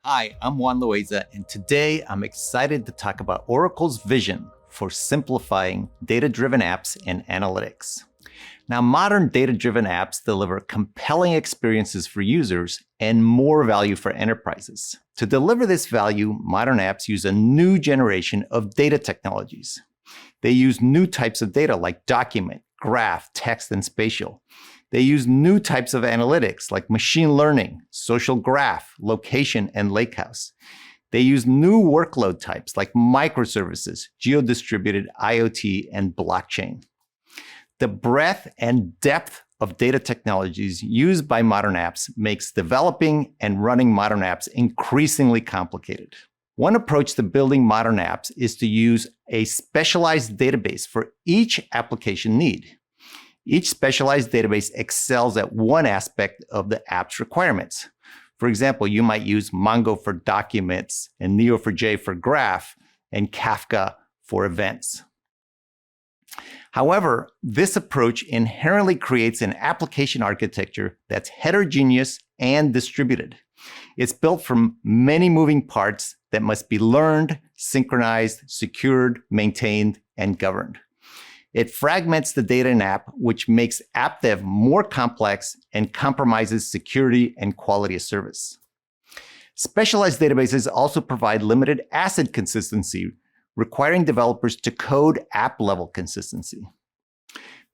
Hi, I'm Juan Loaiza, and today I'm excited to talk about Oracle's vision for simplifying data-driven apps and analytics. Now, modern data-driven apps deliver compelling experiences for users and more value for enterprises. To deliver this value, modern apps use a new generation of data technologies. They use new types of data like document, graph, text, and spatial. They use new types of analytics like machine learning, social graph, location, and lakehouse. They use new workload types like microservices, geo-distributed IoT, and blockchain. The breadth and depth of data technologies used by modern apps makes developing and running modern apps increasingly complicated. One approach to building modern apps is to use a specialized database for each application need. Each specialized database excels at one aspect of the app's requirements. For example, you might use Mongo for documents and Neo4j for graph and Kafka for events. However, this approach inherently creates an application architecture that's heterogeneous and distributed. It's built from many moving parts that must be learned, synchronized, secured, maintained, and governed. It fragments the data in app, which makes app dev more complex and compromises security and quality of service. Specialized databases also provide limited ACID consistency, requiring developers to code app-level consistency.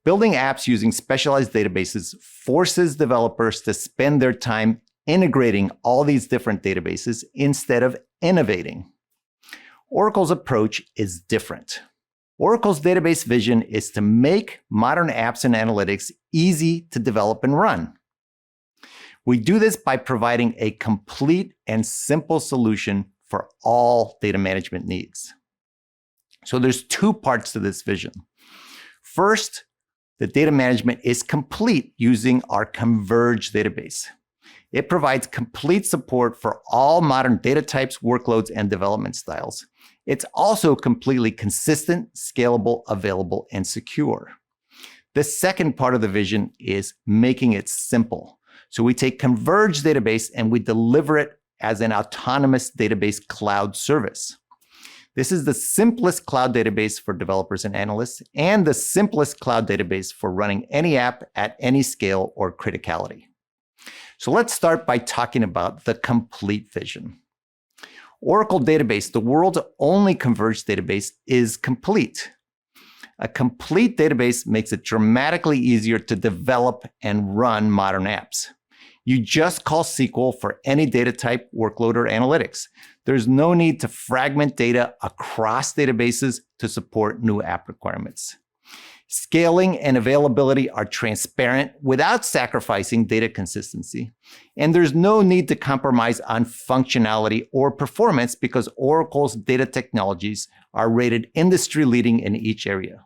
Building apps using specialized databases forces developers to spend their time integrating all these different databases instead of innovating. Oracle's approach is different. Oracle's database vision is to make modern apps and analytics easy to develop and run. We do this by providing a complete and simple solution for all data management needs. So there's two parts to this vision. First, the data management is complete using our Converged database. It provides complete support for all modern data types, workloads, and development styles. It's also completely consistent, scalable, available, and secure. The second part of the vision is making it simple. So we take Converged database and we deliver it as an autonomous database cloud service. This is the simplest cloud database for developers and analysts, and the simplest cloud database for running any app at any scale or criticality. So let's start by talking about the complete vision. Oracle Database, the world's only converged database, is complete. A complete database makes it dramatically easier to develop and run modern apps. You just call SQL for any data type, workload, or analytics. There's no need to fragment data across databases to support new app requirements. Scaling and availability are transparent without sacrificing data consistency. And there's no need to compromise on functionality or performance because Oracle's data technologies are rated industry-leading in each area.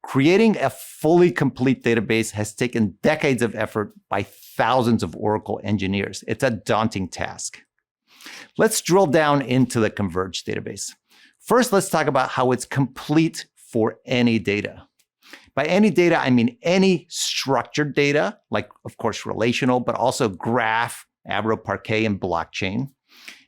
Creating a fully complete database has taken decades of effort by thousands of Oracle engineers. It's a daunting task. Let's drill down into the Converged database. First, let's talk about how it's complete for any data. By any data, I mean any structured data, like, of course, relational, but also graph, Avro, Parquet, and blockchain.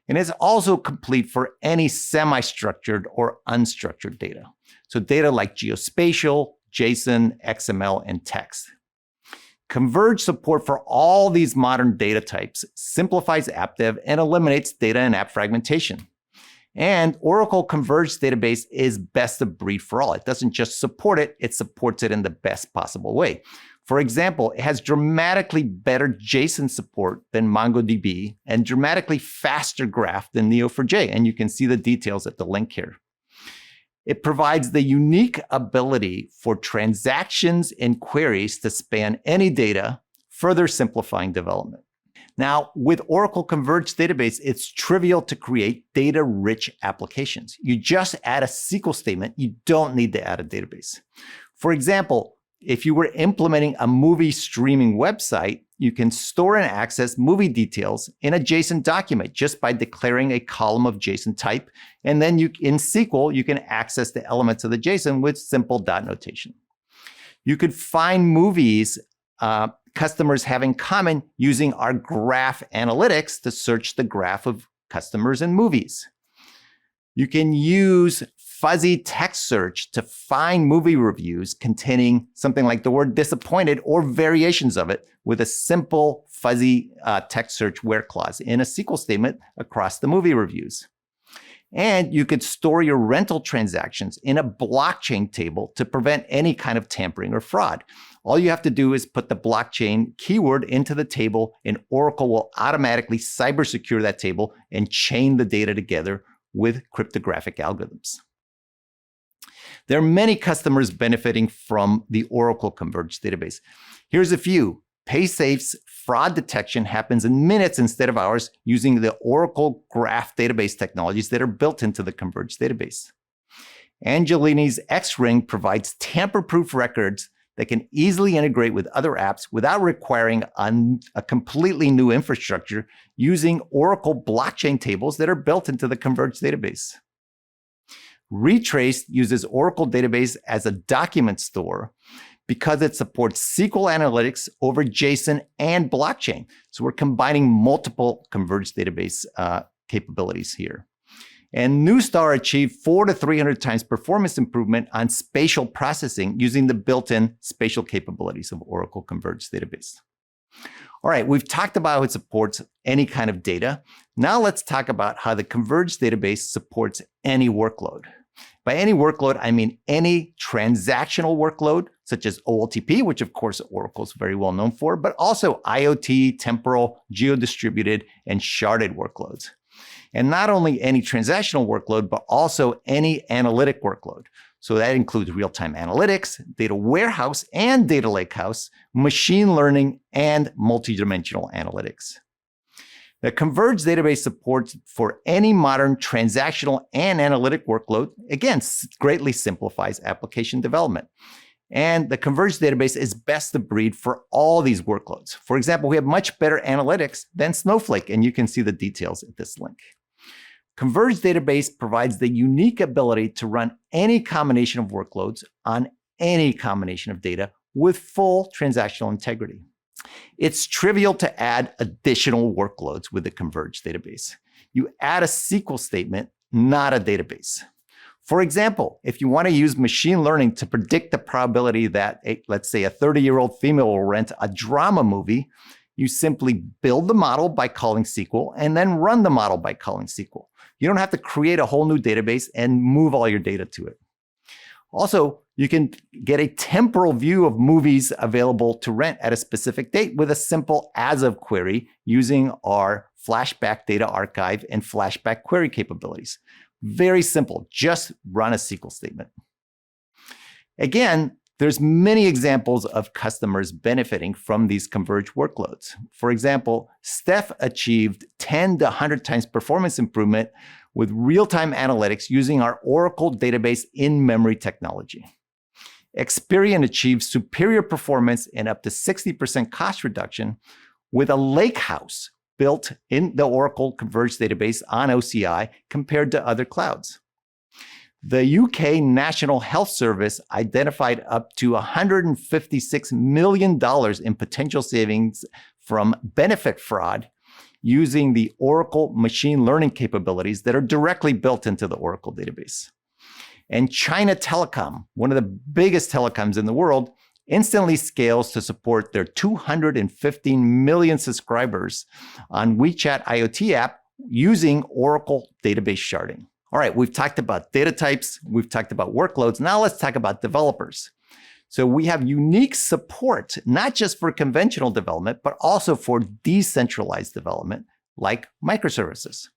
And it's also complete for any semi-structured or unstructured data. So data like geospatial, JSON, XML, and text. Converged support for all these modern data types simplifies app dev and eliminates data and app fragmentation. And Oracle Converged Database is best of breed for all. It doesn't just support it, it supports it in the best possible way. For example, it has dramatically better JSON support than MongoDB and dramatically faster graph than Neo4j, and you can see the details at the link here. It provides the unique ability for transactions and queries to span any data, further simplifying development. Now, with Oracle Converged Database, it's trivial to create data-rich applications. You just add a SQL statement. You don't need to add a database. For example, if you were implementing a movie streaming website, you can store and access movie details in a JSON document just by declaring a column of JSON type. And then in SQL, you can access the elements of the JSON with simple dot notation. You could find movies customers have in common using our graph analytics to search the graph of customers and movies. You can use fuzzy text search to find movie reviews containing something like the word disappointed or variations of it with a simple fuzzy text search where clause in a SQL statement across the movie reviews. And you could store your rental transactions in a blockchain table to prevent any kind of tampering or fraud. All you have to do is put the blockchain keyword into the table, and Oracle will automatically cyber secure that table and chain the data together with cryptographic algorithms. There are many customers benefiting from the Oracle Converged Database. Here's a few. PaySafe's fraud detection happens in minutes instead of hours using the Oracle Graph database technologies that are built into the Converged Database. Angelini's X-Ring provides tamper-proof records that can easily integrate with other apps without requiring a completely new infrastructure using Oracle blockchain tables that are built into the Converged Database. Retraced uses Oracle Database as a document store because it supports SQL analytics over JSON and blockchain. So we're combining multiple Converged Database capabilities here. And Newstar achieved 400 to 300 times performance improvement on spatial processing using the built-in spatial capabilities of Oracle Converged Database. All right, we've talked about how it supports any kind of data. Now let's talk about how the Converged Database supports any workload. By any workload, I mean any transactional workload, such as OLTP, which of course Oracle is very well known for, but also IoT, temporal, geo-distributed, and sharded workloads. And not only any transactional workload, but also any analytic workload. So that includes real-time analytics, data warehouse and data lakehouse, machine learning, and multidimensional analytics. The Converged Database supports for any modern transactional and analytic workload. Again, greatly simplifies application development. And the Converged Database is best of breed for all these workloads. For example, we have much better analytics than Snowflake, and you can see the details at this link. Converged Database provides the unique ability to run any combination of workloads on any combination of data with full transactional integrity. It's trivial to add additional workloads with the Converged Database. You add a SQL statement, not a database. For example, if you want to use machine learning to predict the probability that, let's say, a 30-year-old female will rent a drama movie, you simply build the model by calling SQL and then run the model by calling SQL. You don't have to create a whole new database and move all your data to it. Also, you can get a temporal view of movies available to rent at a specific date with a simple as-of query using our Flashback data archive and Flashback query capabilities. Very simple, just run a SQL statement. Again, there's many examples of customers benefiting from these converged workloads. For example, Steph achieved 10 to 100 times performance improvement with real-time analytics using our Oracle database in-memory technology. Experian achieved superior performance and up to 60% cost reduction with a lakehouse built in the Oracle Converged Database on OCI compared to other clouds. The UK National Health Service identified up to $156 million in potential savings from benefit fraud using the Oracle machine learning capabilities that are directly built into the Oracle database. And China Telecom, one of the biggest telecoms in the world, instantly scales to support their 215 million subscribers on WeChat IoT app using Oracle database sharding. All right, we've talked about data types, we've talked about workloads. Now let's talk about developers. So we have unique support, not just for conventional development, but also for decentralized development like microservices.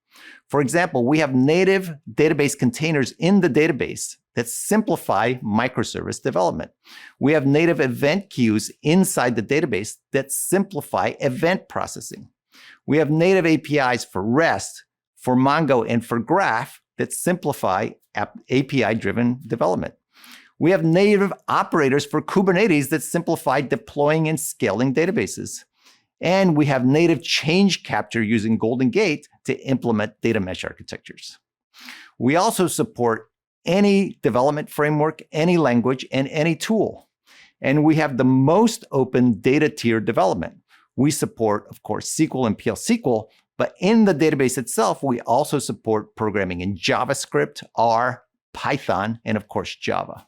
For example, we have native database containers in the database that simplify microservice development. We have native event queues inside the database that simplify event processing. We have native APIs for REST, for Mongo, and for Graph that simplify API-driven development. We have native operators for Kubernetes that simplify deploying and scaling databases. And we have native change capture using Golden Gate to implement data mesh architectures. We also support any development framework, any language, and any tool. And we have the most open data tier development. We support, of course, SQL and PL SQL, but in the database itself, we also support programming in JavaScript, R, Python, and of course, Java.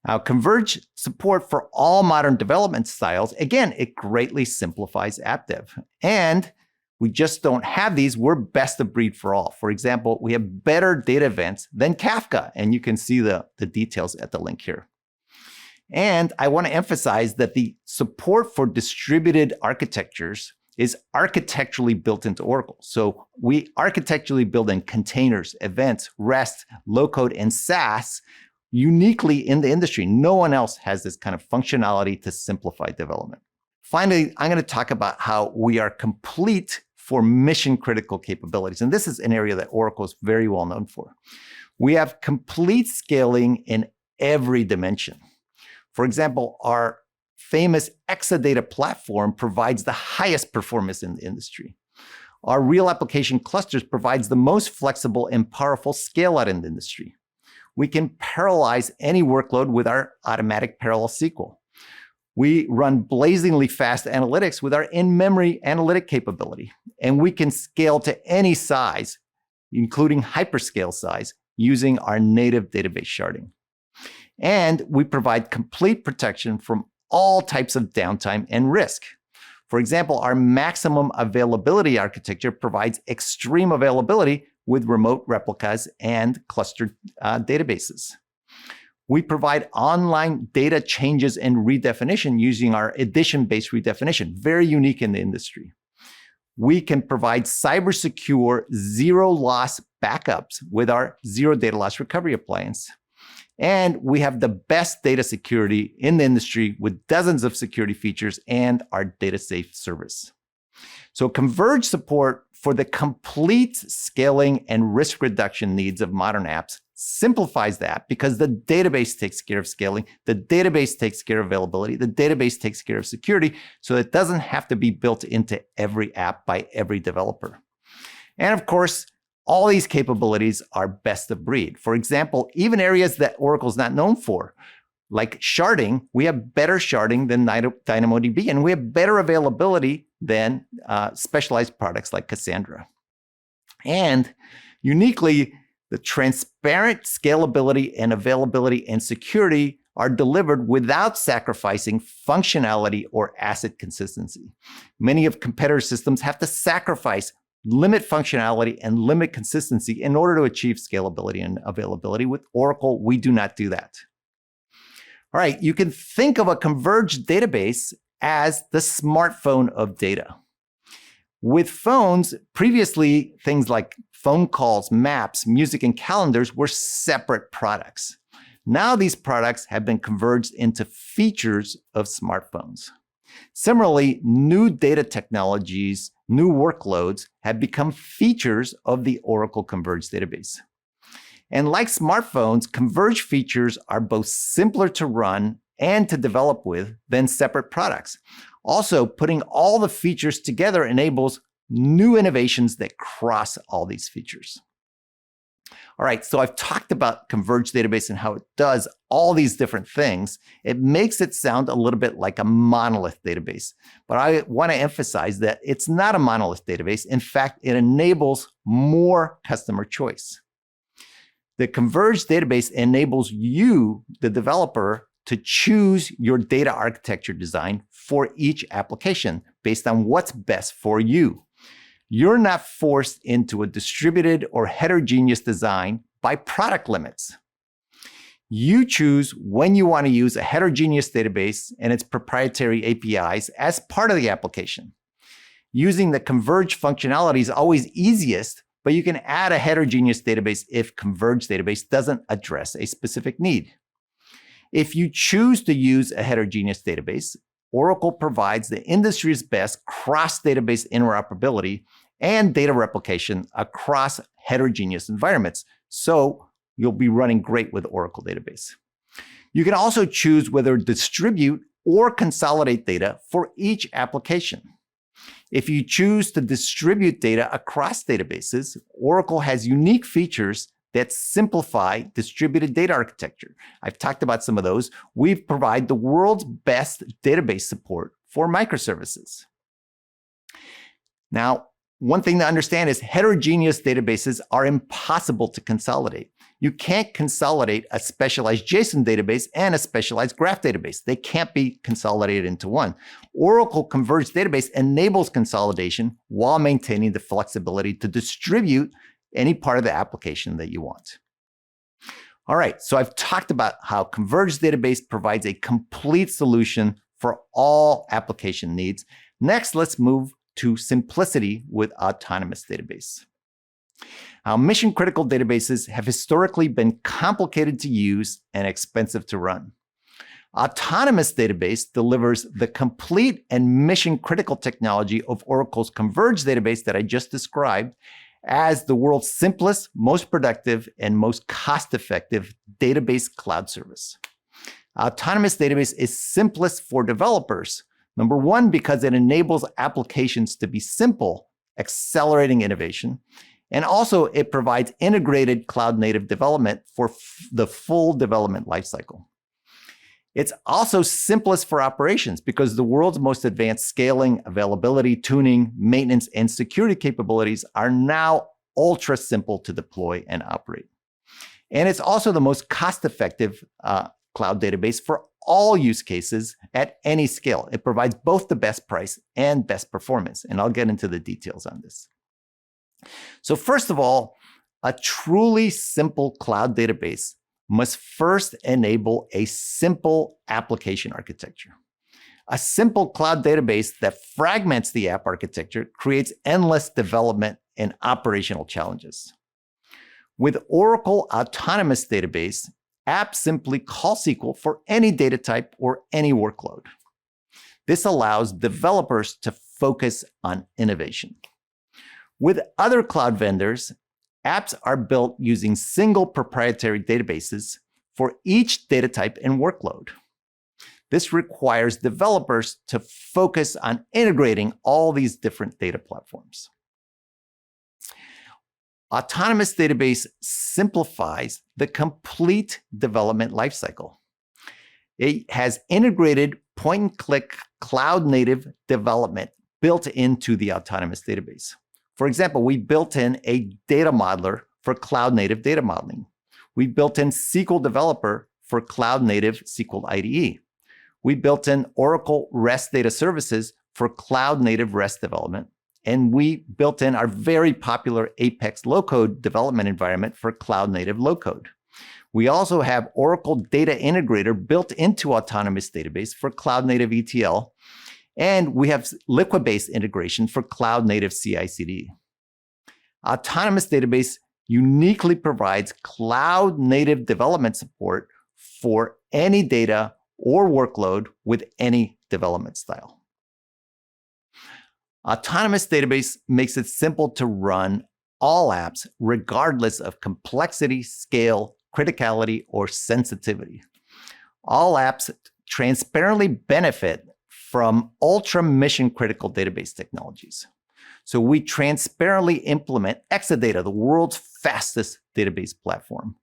Now, Converge support for all modern development styles. Again, it greatly simplifies app dev. And we just don't have these. We're best of breed for all. For example, we have better data events than Kafka, and you can see the details at the link here. And I want to emphasize that the support for distributed architectures is architecturally built into Oracle. So we architecturally build in containers, events, REST, low-code, and SaaS uniquely in the industry. No one else has this kind of functionality to simplify development. Finally, I'm going to talk about how we are complete for mission-critical capabilities. And this is an area that Oracle is very well known for. We have complete scaling in every dimension. For example, our famous Exadata platform provides the highest performance in the industry. Our real application clusters provides the most flexible and powerful scale-out in the industry. We can parallelize any workload with our automatic parallel SQL. We run blazingly fast analytics with our in-memory analytic capability. And we can scale to any size, including hyperscale size, using our native database sharding. And we provide complete protection from all types of downtime and risk. For example, our maximum availability architecture provides extreme availability with remote replicas and clustered databases. We provide online data changes and redefinition using our edition-based redefinition, very unique in the industry. We can provide cyber-secure, zero-loss backups with our zero data loss recovery appliance. And we have the best data security in the industry with dozens of security features and our data safe service. So Converge support for the complete scaling and risk reduction needs of modern apps simplifies that because the database takes care of scaling, the database takes care of availability, the database takes care of security, so it doesn't have to be built into every app by every developer. And of course, all these capabilities are best of breed. For example, even areas that Oracle's not known for, like sharding, we have better sharding than DynamoDB, and we have better availability than specialized products like Cassandra. And uniquely, the transparent scalability and availability and security are delivered without sacrificing functionality or asset consistency. Many of competitor systems have to sacrifice limit functionality and limit consistency in order to achieve scalability and availability. With Oracle, we do not do that. All right, you can think of a converged database as the smartphone of data. With phones, previously, things like phone calls, maps, music, and calendars were separate products. Now these products have been converged into features of smartphones. Similarly, new data technologies, new workloads have become features of the Oracle Converged Database. And like smartphones, Converge features are both simpler to run and to develop with than separate products. Also, putting all the features together enables new innovations that cross all these features. All right, so I've talked about Converged Database and how it does all these different things. It makes it sound a little bit like a monolith database, but I want to emphasize that it's not a monolith database. In fact, it enables more customer choice. The Converged Database enables you, the developer, to choose your data architecture design for each application based on what's best for you. You're not forced into a distributed or heterogeneous design by product limits. You choose when you want to use a heterogeneous database and its proprietary APIs as part of the application. Using the Converge functionality is always easiest, but you can add a heterogeneous database if Converged Database doesn't address a specific need. If you choose to use a heterogeneous database, Oracle provides the industry's best cross-database interoperability and data replication across heterogeneous environments, so you'll be running great with Oracle Database. You can also choose whether to distribute or consolidate data for each application. If you choose to distribute data across databases, Oracle has unique features that simplify distributed data architecture. I've talked about some of those. We provide the world's best database support for microservices. Now, one thing to understand is heterogeneous databases are impossible to consolidate. You can't consolidate a specialized JSON database and a specialized graph database. They can't be consolidated into one. Oracle Converged Database enables consolidation while maintaining the flexibility to distribute any part of the application that you want. All right, so I've talked about how Converged Database provides a complete solution for all application needs. Next, let's move to simplicity with Autonomous Database. Now, mission-critical databases have historically been complicated to use and expensive to run. Autonomous Database delivers the complete and mission-critical technology of Oracle's Converged Database that I just described as the world's simplest, most productive, and most cost-effective database cloud service. Autonomous Database is simplest for developers. Number one, because it enables applications to be simple, accelerating innovation. And also, it provides integrated cloud-native development for the full development lifecycle. It's also simplest for operations because the world's most advanced scaling, availability, tuning, maintenance, and security capabilities are now ultra simple to deploy and operate. And it's also the most cost-effective cloud database for all use cases at any scale. It provides both the best price and best performance, and I'll get into the details on this. So first of all, a truly simple cloud database must first enable a simple application architecture. A simple cloud database that fragments the app architecture creates endless development and operational challenges. With Oracle Autonomous Database, apps simply call SQL for any data type or any workload. This allows developers to focus on innovation. With other cloud vendors, apps are built using single proprietary databases for each data type and workload. This requires developers to focus on integrating all these different data platforms. Autonomous Database simplifies the complete development lifecycle. It has integrated point-and-click cloud-native development built into the Autonomous Database. For example, we built in a data modeler for cloud-native data modeling. We built in SQL Developer for cloud-native SQL IDE. We built in Oracle REST Data Services for cloud-native REST development. And we built in our very popular Apex low-code development environment for cloud-native low-code. We also have Oracle Data Integrator built into Autonomous Database for cloud-native ETL. And we have Liquid-based integration for cloud-native CI/CD. Autonomous Database uniquely provides cloud-native development support for any data or workload with any development style. Autonomous Database makes it simple to run all apps regardless of complexity, scale, criticality, or sensitivity. All apps transparently benefit from ultra mission critical database technologies. So we transparently implement Exadata, the world's fastest database platform.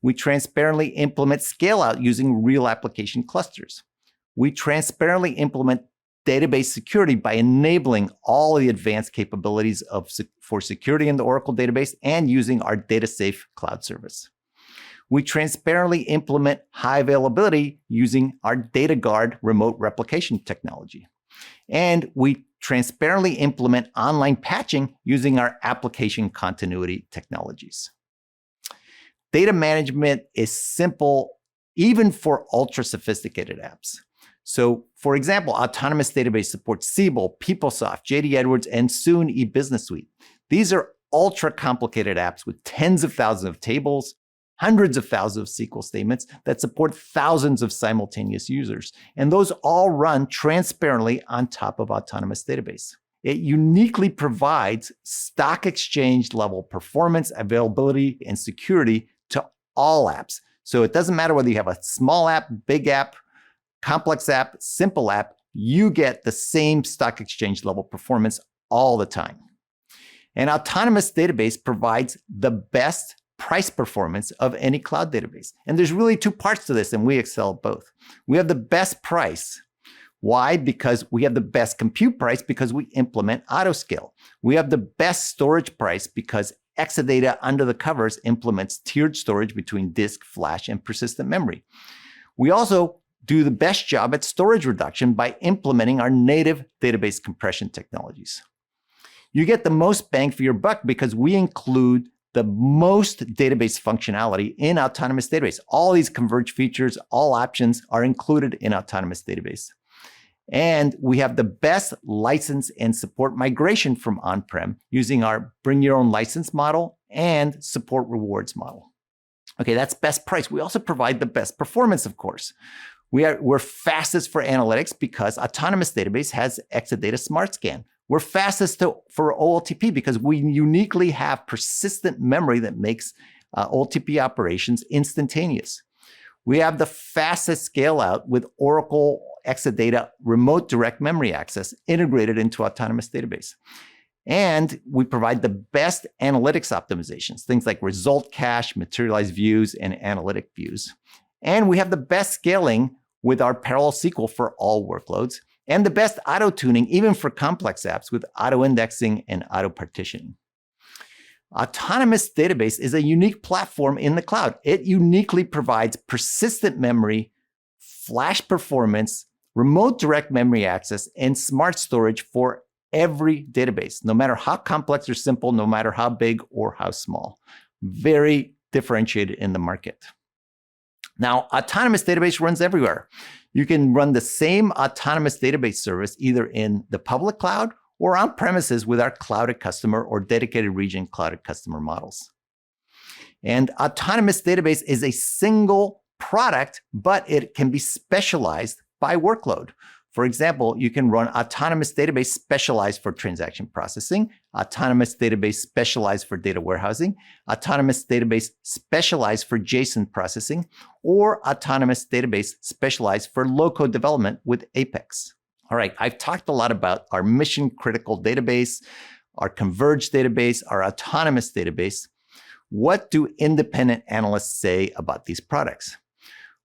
We transparently implement scale-out using real application clusters. We transparently implement database security by enabling all the advanced capabilities for security in the Oracle database and using our DataSafe cloud service. We transparently implement high availability using our DataGuard remote replication technology. And we transparently implement online patching using our application continuity technologies. Data management is simple even for ultra sophisticated apps. So, for example, Autonomous Database supports Siebel, PeopleSoft, JD Edwards, and soon eBusiness Suite. These are ultra complicated apps with tens of thousands of tables, hundreds of thousands of SQL statements that support thousands of simultaneous users. And those all run transparently on top of Autonomous Database. It uniquely provides stock exchange level performance, availability, and security to all apps. So it doesn't matter whether you have a small app, big app, complex app, simple app, you get the same stock exchange level performance all the time. And Autonomous Database provides the best price performance of any cloud database. And there's really two parts to this, and we excel at both. We have the best price. Why? Because we have the best compute price because we implement autoscale. We have the best storage price because Exadata under the covers implements tiered storage between disk, flash, and persistent memory. We also do the best job at storage reduction by implementing our native database compression technologies. You get the most bang for your buck because we include the most database functionality in Autonomous Database. All these Converge features, all options are included in Autonomous Database. And we have the best license and support migration from on-prem using our bring your own license model and support rewards model. Okay, that's best price. We also provide the best performance, of course. We're fastest for analytics because Autonomous Database has Exadata Smart Scan. We're fastest for OLTP because we uniquely have persistent memory that makes OLTP operations instantaneous. We have the fastest scale out with Oracle Exadata Remote Direct Memory Access integrated into Autonomous Database. And we provide the best analytics optimizations, things like result cache, materialized views, and analytic views. And we have the best scaling with our parallel SQL for all workloads, and the best auto-tuning even for complex apps with auto-indexing and auto-partitioning. Autonomous Database is a unique platform in the cloud. It uniquely provides persistent memory, flash performance, remote direct memory access, and smart storage for every database, no matter how complex or simple, no matter how big or how small. Very differentiated in the market. Now, Autonomous Database runs everywhere. You can run the same Autonomous Database service either in the public cloud or on premises with our Cloud@Customer or dedicated region Cloud@Customer models. And Autonomous Database is a single product, but it can be specialized by workload. For example, you can run Autonomous Database specialized for transaction processing, Autonomous Database specialized for data warehousing, Autonomous Database specialized for JSON processing, or Autonomous Database specialized for low-code development with Apex. All right, I've talked a lot about our mission-critical database, our Converged database, our Autonomous Database. What do independent analysts say about these products?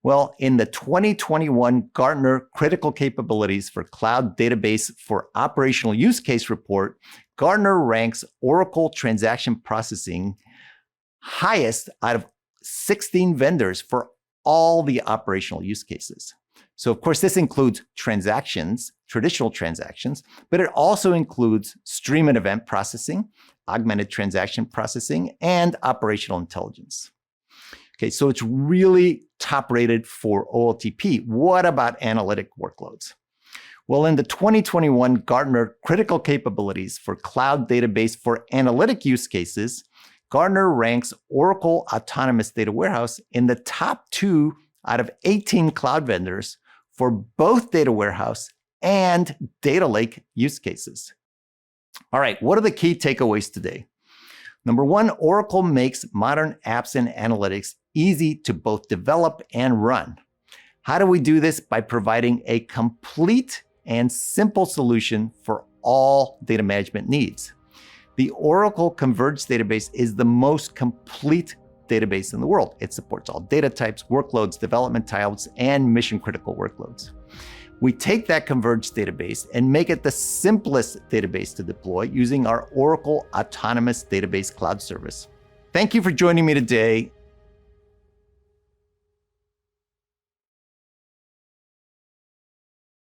Well, in the 2021 Gartner Critical Capabilities for Cloud Database for Operational Use Case report, Gartner ranks Oracle transaction processing highest out of 16 vendors for all the operational use cases. So, of course, this includes transactions, traditional transactions, but it also includes stream and event processing, augmented transaction processing, and operational intelligence. Okay, so it's really top rated for OLTP. What about analytic workloads? Well, in the 2021 Gartner Critical Capabilities for Cloud Database for Analytic Use Cases, Gartner ranks Oracle Autonomous Data Warehouse in the top 2 out of 18 cloud vendors for both data warehouse and data lake use cases. All right, what are the key takeaways today? Number 1, Oracle makes modern apps and analytics easy to both develop and run. How do we do this? By providing a complete and simple solution for all data management needs. The Oracle Converged Database is the most complete database in the world. It supports all data types, workloads, development types, and mission-critical workloads. We take that Converged database and make it the simplest database to deploy using our Oracle Autonomous Database Cloud Service. Thank you for joining me today.